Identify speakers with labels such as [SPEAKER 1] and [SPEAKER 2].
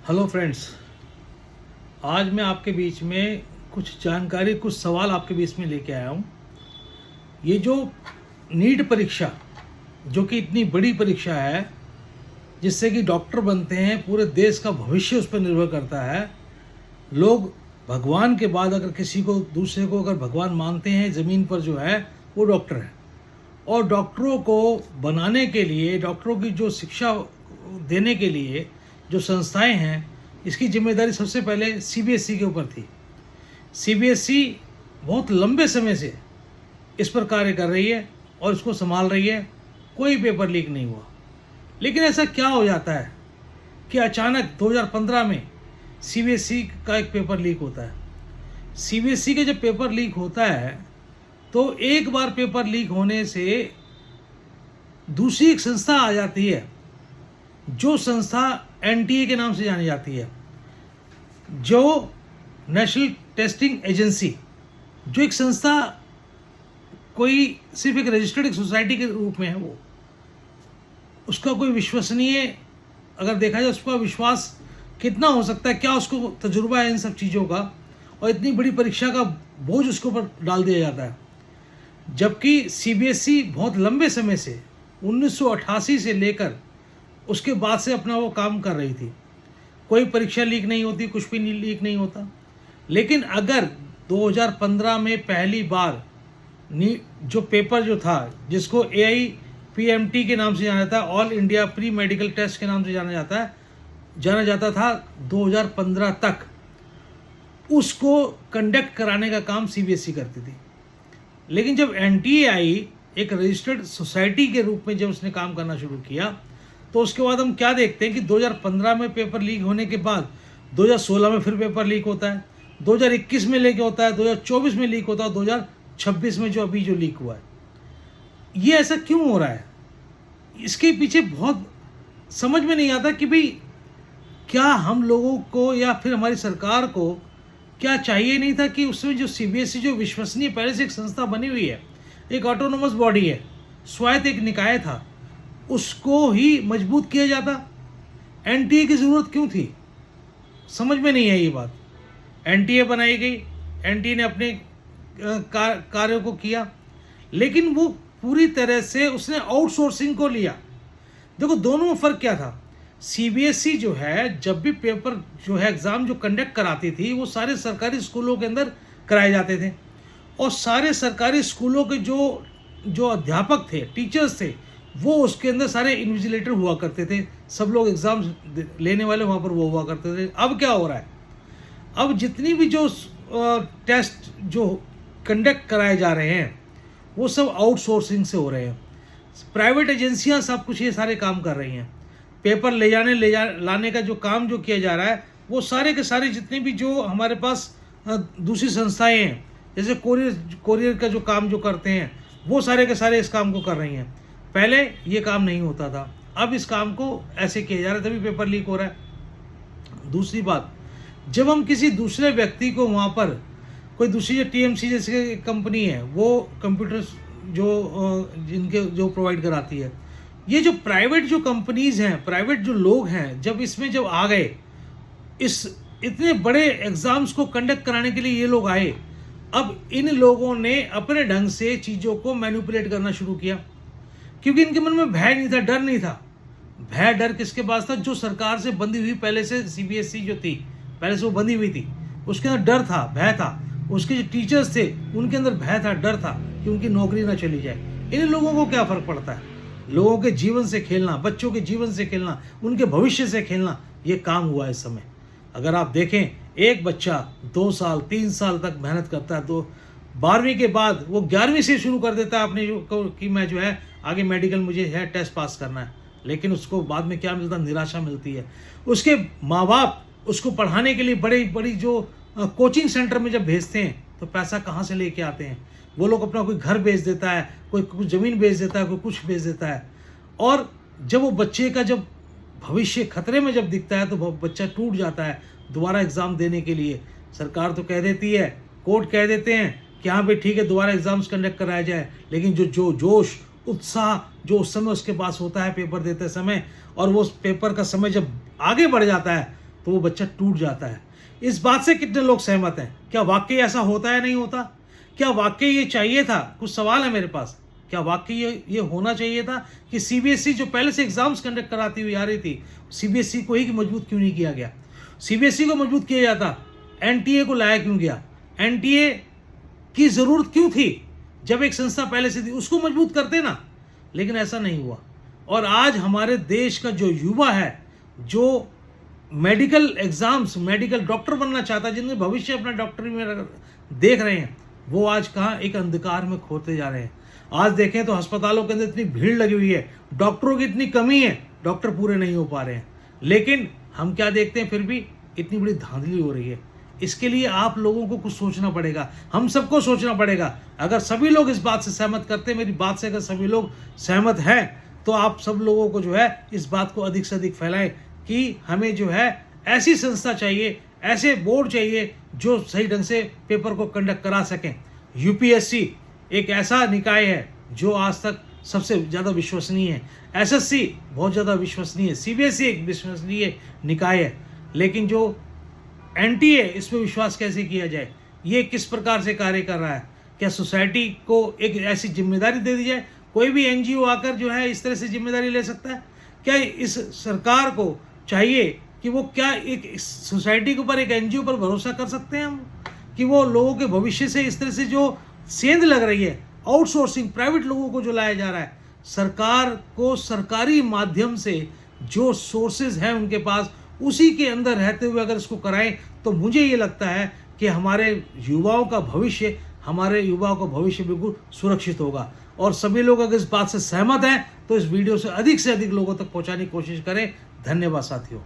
[SPEAKER 1] Hello friends. आज मैं आपके बीच में कुछ जानकारी, कुछ सवाल आपके बीच में लेके आया हूँ। ये जो नीट परीक्षा, जो कि इतनी बड़ी परीक्षा है जिससे कि डॉक्टर बनते हैं, पूरे देश का भविष्य उस पर निर्भर करता है। लोग भगवान के बाद अगर किसी को, दूसरे को अगर भगवान मानते हैं ज़मीन पर जो है, वो डॉक्टर है। और डॉक्टरों को बनाने के लिए, डॉक्टरों की जो शिक्षा देने के लिए जो संस्थाएं हैं, इसकी जिम्मेदारी सबसे पहले सीबीएसई के ऊपर थी। सीबीएसई बहुत लंबे समय से इस पर कार्य कर रही है और इसको संभाल रही है। कोई पेपर लीक नहीं हुआ। लेकिन ऐसा क्या हो जाता है कि अचानक 2015 में सीबीएसई का एक पेपर लीक होता है। सीबीएसई का जब पेपर लीक होता है तो एक बार पेपर लीक होने से दूसरी एक संस्था आ जाती है, जो संस्था एनटीए के नाम से जानी जाती है, जो नेशनल टेस्टिंग एजेंसी, जो एक संस्था कोई सिर्फ एक रजिस्टर्ड एक सोसाइटी के रूप में है। वो उसका कोई विश्वसनीय, अगर देखा जाए उसका विश्वास कितना हो सकता है, क्या उसको तजुर्बा है इन सब चीज़ों का, और इतनी बड़ी परीक्षा का बोझ उसके ऊपर डाल दिया जाता है। जबकि सीबीएसई बहुत लंबे समय से 1988 से लेकर उसके बाद से अपना वो काम कर रही थी। कोई परीक्षा लीक नहीं होती, कुछ भी लीक नहीं होता। लेकिन अगर 2015 में पहली बार जो पेपर जो था, जिसको AIPMT के नाम से जाना जाता है, all India pre medical test के नाम से जाना जाता था 2015 तक, उसको कंडक्ट कराने का काम सीबीएसई करती थी। लेकिन जब एनटीए आई, एक रजिस्टर्ड सोसाइटी के रूप में जब उसने काम करना शुरू किया, तो उसके बाद हम क्या देखते हैं कि 2015 में पेपर लीक होने के बाद 2016 में फिर पेपर लीक होता है, 2021 में लीक होता है, 2024 में लीक होता है, 2026 में जो अभी जो लीक हुआ है। ये ऐसा क्यों हो रहा है? इसके पीछे बहुत समझ में नहीं आता कि भाई क्या हम लोगों को या फिर हमारी सरकार को क्या चाहिए नहीं था कि उसमें जो सीबीएसई, जो विश्वसनीय पहले से एक संस्था बनी हुई है, एक ऑटोनोमस बॉडी है, स्वायत्त एक निकाय था, उसको ही मजबूत किया जाता। एनटीए की ज़रूरत क्यों थी? समझ में नहीं है ये बात। एनटीए बनाई गई, एनटीए ने अपने कार्यों को किया, लेकिन वो पूरी तरह से उसने आउटसोर्सिंग को लिया। देखो दोनों में फ़र्क क्या था। सीबीएसई जो है, जब भी पेपर जो है, एग्ज़ाम जो कंडक्ट कराती थी, वो सारे सरकारी स्कूलों के अंदर कराए जाते थे। और सारे सरकारी स्कूलों के जो अध्यापक थे, टीचर्स थे, वो उसके अंदर सारे इन्विजिलेटर हुआ करते थे। सब लोग एग्ज़ाम लेने वाले वहाँ पर वो हुआ करते थे। अब क्या हो रहा है? अब जितनी भी जो टेस्ट जो कंडक्ट कराए जा रहे हैं, वो सब आउटसोर्सिंग से हो रहे हैं। प्राइवेट एजेंसियां सब कुछ ये सारे काम कर रही हैं। पेपर लाने का जो काम जो किया जा रहा है, वो सारे के सारे जितने भी जो हमारे पास दूसरी संस्थाएं हैं, जैसे कोरियर का जो काम जो करते हैं, वो सारे के सारे इस काम को कर रही हैं। पहले ये काम नहीं होता था, अब इस काम को ऐसे किया जा रहा है, तभी पेपर लीक हो रहा है। दूसरी बात, जब हम किसी दूसरे व्यक्ति को वहाँ पर कोई दूसरी जो टीएमसी जैसे कंपनी है, वो कंप्यूटर्स जिनके जो प्रोवाइड कराती है, ये जो प्राइवेट जो कंपनीज़ हैं, प्राइवेट जो लोग हैं, जब आ गए, इस इतने बड़े एग्ज़ाम्स को कंडक्ट कराने के लिए ये लोग आए। अब इन लोगों ने अपने ढंग से चीज़ों को मैनिपुलेट करना शुरू किया, क्योंकि इनके मन में भय नहीं था, डर नहीं था। भय डर किसके पास था? जो सरकार से बंधी हुई पहले से सीबीएसई जो थी, पहले से वो बंधी हुई थी, उसके अंदर डर था, भय था। उसके जो टीचर्स थे, उनके अंदर भय था, डर था कि उनकी नौकरी ना चली जाए। इन लोगों को क्या फ़र्क पड़ता है? लोगों के जीवन से खेलना, बच्चों के जीवन से खेलना, उनके भविष्य से खेलना, ये काम हुआ इस समय। अगर आप देखें, एक बच्चा 2 साल 3 साल तक मेहनत करता है, तो 12वीं के बाद वो 11वीं से शुरू कर देता है अपने कि मैं जो है आगे मेडिकल मुझे है टेस्ट पास करना है। लेकिन उसको बाद में क्या मिलता? निराशा मिलती है। उसके माँ बाप उसको पढ़ाने के लिए बड़ी बड़ी जो कोचिंग सेंटर में जब भेजते हैं, तो पैसा कहाँ से लेके आते हैं? वो लोग अपना कोई घर बेच देता है, कोई कुछ ज़मीन बेच देता है, कोई कुछ बेच देता है। और जब वो बच्चे का जब भविष्य खतरे में जब दिखता है, तो बच्चा टूट जाता है दोबारा एग्ज़ाम देने के लिए। सरकार तो कह देती है, कोर्ट कह देते हैं कि हाँ भाई ठीक है, दोबारा एग्ज़ाम्स कंडक्ट कराया जाए। लेकिन जो जोश, उत्साह जो उस समय उसके पास होता है पेपर देते समय, और वो उस पेपर का समय जब आगे बढ़ जाता है, तो वो बच्चा टूट जाता है। इस बात से कितने लोग सहमत हैं? क्या वाकई ऐसा होता है, नहीं होता? क्या वाकई ये चाहिए था? कुछ सवाल है मेरे पास। क्या वाकई ये होना चाहिए था कि सीबीएसई जो पहले से एग्जाम्स कंडक्ट कराती हुई आ रही थी, सीबीएसई को ही मजबूत क्यों नहीं किया गया? सीबीएसई को मजबूत किया जाता, एनटीए को लाया क्यों गया? एनटीए की ज़रूरत क्यों थी? जब एक संस्था पहले से थी उसको मजबूत करते ना, लेकिन ऐसा नहीं हुआ। और आज हमारे देश का जो युवा है, जो मेडिकल एग्जाम्स, मेडिकल डॉक्टर बनना चाहता है, जिनके भविष्य अपना डॉक्टरी में देख रहे हैं, वो आज कहाँ एक अंधकार में खोते जा रहे हैं। आज देखें तो अस्पतालों के अंदर इतनी भीड़ लगी हुई है, डॉक्टरों की इतनी कमी है, डॉक्टर पूरे नहीं हो पा रहे हैं। लेकिन हम क्या देखते हैं, फिर भी इतनी बड़ी धांधली हो रही है। इसके लिए आप लोगों को कुछ सोचना पड़ेगा, हम सबको सोचना पड़ेगा। अगर सभी लोग इस बात से सहमत करते हैं, मेरी बात से अगर सभी लोग सहमत हैं, तो आप सब लोगों को जो है इस बात को अधिक से अधिक फैलाएं कि हमें जो है ऐसी संस्था चाहिए, ऐसे बोर्ड चाहिए जो सही ढंग से पेपर को कंडक्ट करा सकें। यूपीएससी एक ऐसा निकाय है जो आज तक सबसे ज़्यादा विश्वसनीय है, एसएससी बहुत ज़्यादा विश्वसनीय है, सीबीएसई एक विश्वसनीय निकाय है, लेकिन जो एनटीए, इस पर विश्वास कैसे किया जाए? ये किस प्रकार से कार्य कर रहा है? क्या सोसाइटी को एक ऐसी जिम्मेदारी दे दी जाए? कोई भी एनजीओ आकर जो है इस तरह से जिम्मेदारी ले सकता है? क्या इस सरकार को चाहिए कि वो क्या एक सोसाइटी के ऊपर, एक एनजीओ पर भरोसा कर सकते हैं हम कि वो लोगों के भविष्य से इस तरह से जो सेंध लग रही है, आउटसोर्सिंग, प्राइवेट लोगों को जो लाया जा रहा है, सरकार को सरकारी माध्यम से जो सोर्सेज हैं उनके पास, उसी के अंदर रहते हुए अगर इसको कराएं, तो मुझे ये लगता है कि हमारे युवाओं का भविष्य बिल्कुल सुरक्षित होगा। और सभी लोग अगर इस बात से सहमत हैं तो इस वीडियो से अधिक लोगों तक पहुंचाने की कोशिश करें। धन्यवाद साथियों।